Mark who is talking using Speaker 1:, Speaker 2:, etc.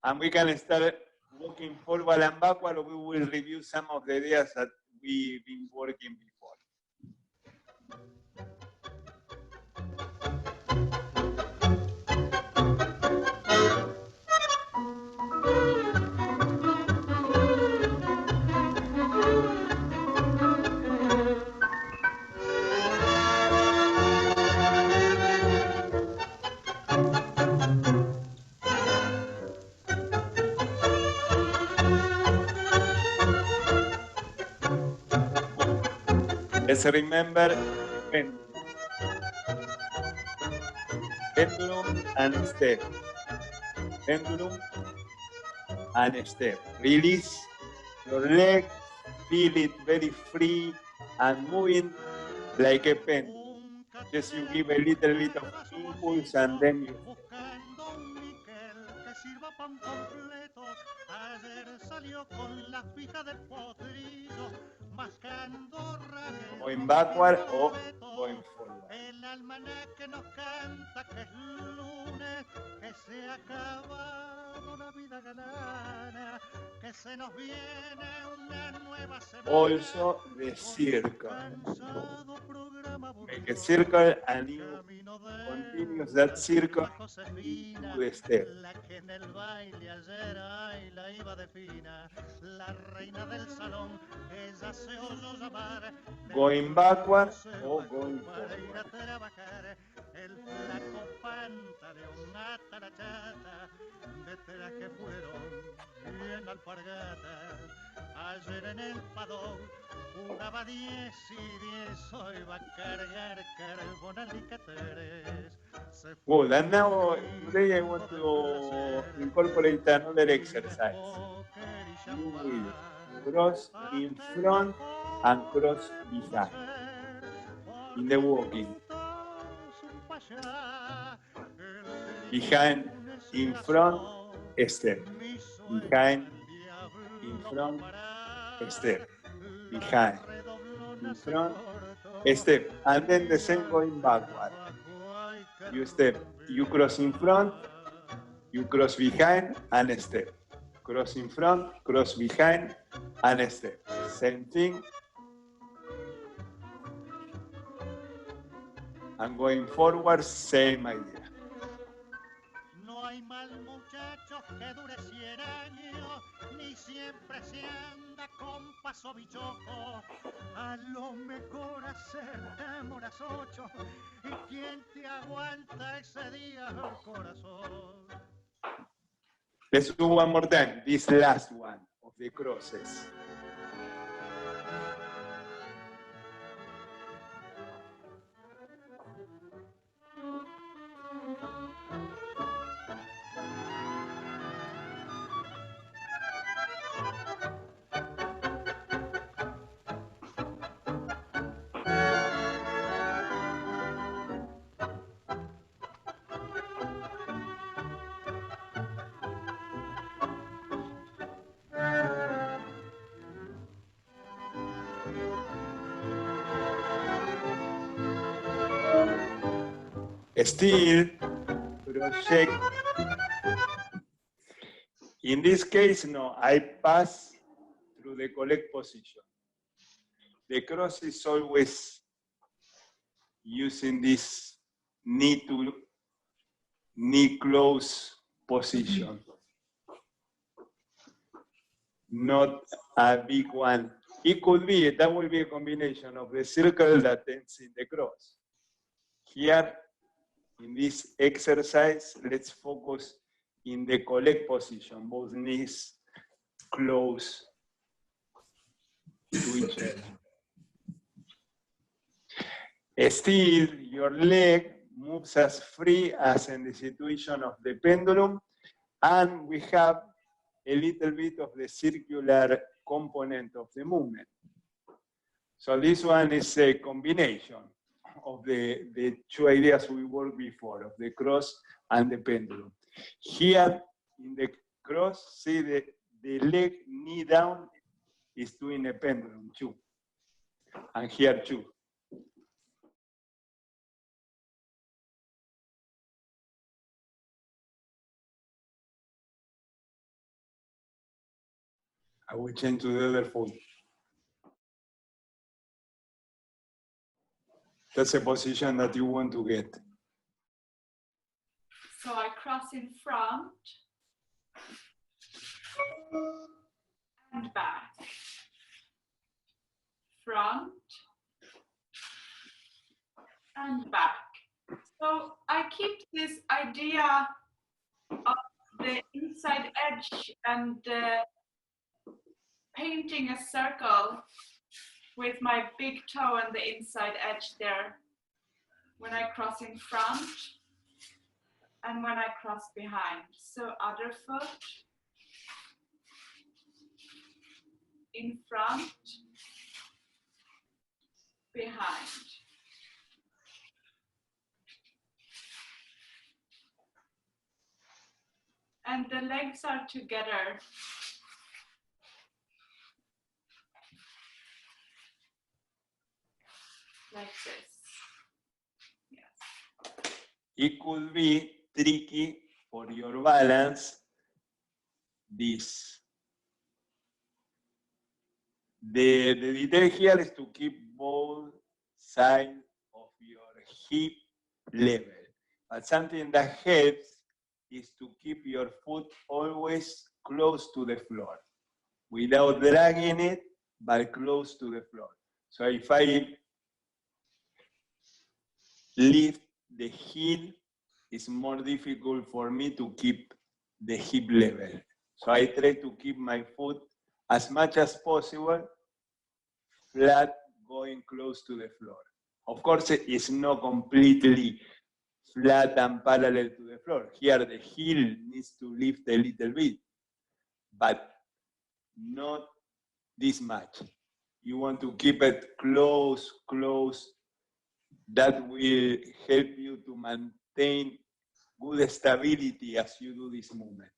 Speaker 1: And we can start walking forward and backward. We will review some of the ideas that we've been working before. Let's remember pendulum and step. Pendulum and step. Release your leg, feel it very free and moving like a pendulum. Just you give a little bit of impulse and then you going backward or going forward. Also the circle. Make a circle and you continue that circle into the step. Going backward or going forward.
Speaker 2: Ayer en el padón jugaba 10 y 10, hoy va a cargar carbonal y cateres.
Speaker 1: Good, and now today I want to incorporate another exercise. You will cross in front and cross behind in the walking. Behind, in front, step. Behind, in front, step. Behind, in front, step. And then the same going backward. You step, you cross in front, you cross behind, and step. Cross in front, cross behind, and step. Same thing. And going forward, same idea.
Speaker 2: No hay mal muchacho que dure 100 años, ni siempre se anda con paso bichoco. A lo mejor acertamos las 8, y quién te aguanta ese día el corazón.
Speaker 1: Let's do one more time, this last one of the crosses. Still, project. In this case, no, I pass through the collect position. The cross is always using this knee to knee close position. Not a big one. It could be, that will be a combination of the circle that ends in the cross. Here, in this exercise, let's focus in the collect position, both knees close to each other. Still, your leg moves as free as in the situation of the pendulum, and we have a little bit of the circular component of the movement. So this one is a combination of the two ideas we worked before, of the cross and the pendulum. Here in the cross, see the leg knee down is doing a pendulum too. And here too. I will change to the other foot. That's a position that you want to get.
Speaker 3: So I cross in front and back. Front and back. So I keep this idea of the inside edge and painting a circle with my big toe and the inside edge there when I cross in front and when I cross behind. So other foot, in front, behind. And the legs are together. Like this. Yes.
Speaker 1: It could be tricky for your balance, this. The detail here is to keep both sides of your hip level. But something that helps is to keep your foot always close to the floor, without dragging it, but close to the floor. So if I lift the heel, it's more difficult for me to keep the hip level. So I try to keep my foot as much as possible flat, going close to the floor. Of course, it's not completely flat and parallel to the floor. Here, the heel needs to lift a little bit, but not this much. You want to keep it close, close. That will help you to maintain good stability as you do this movement.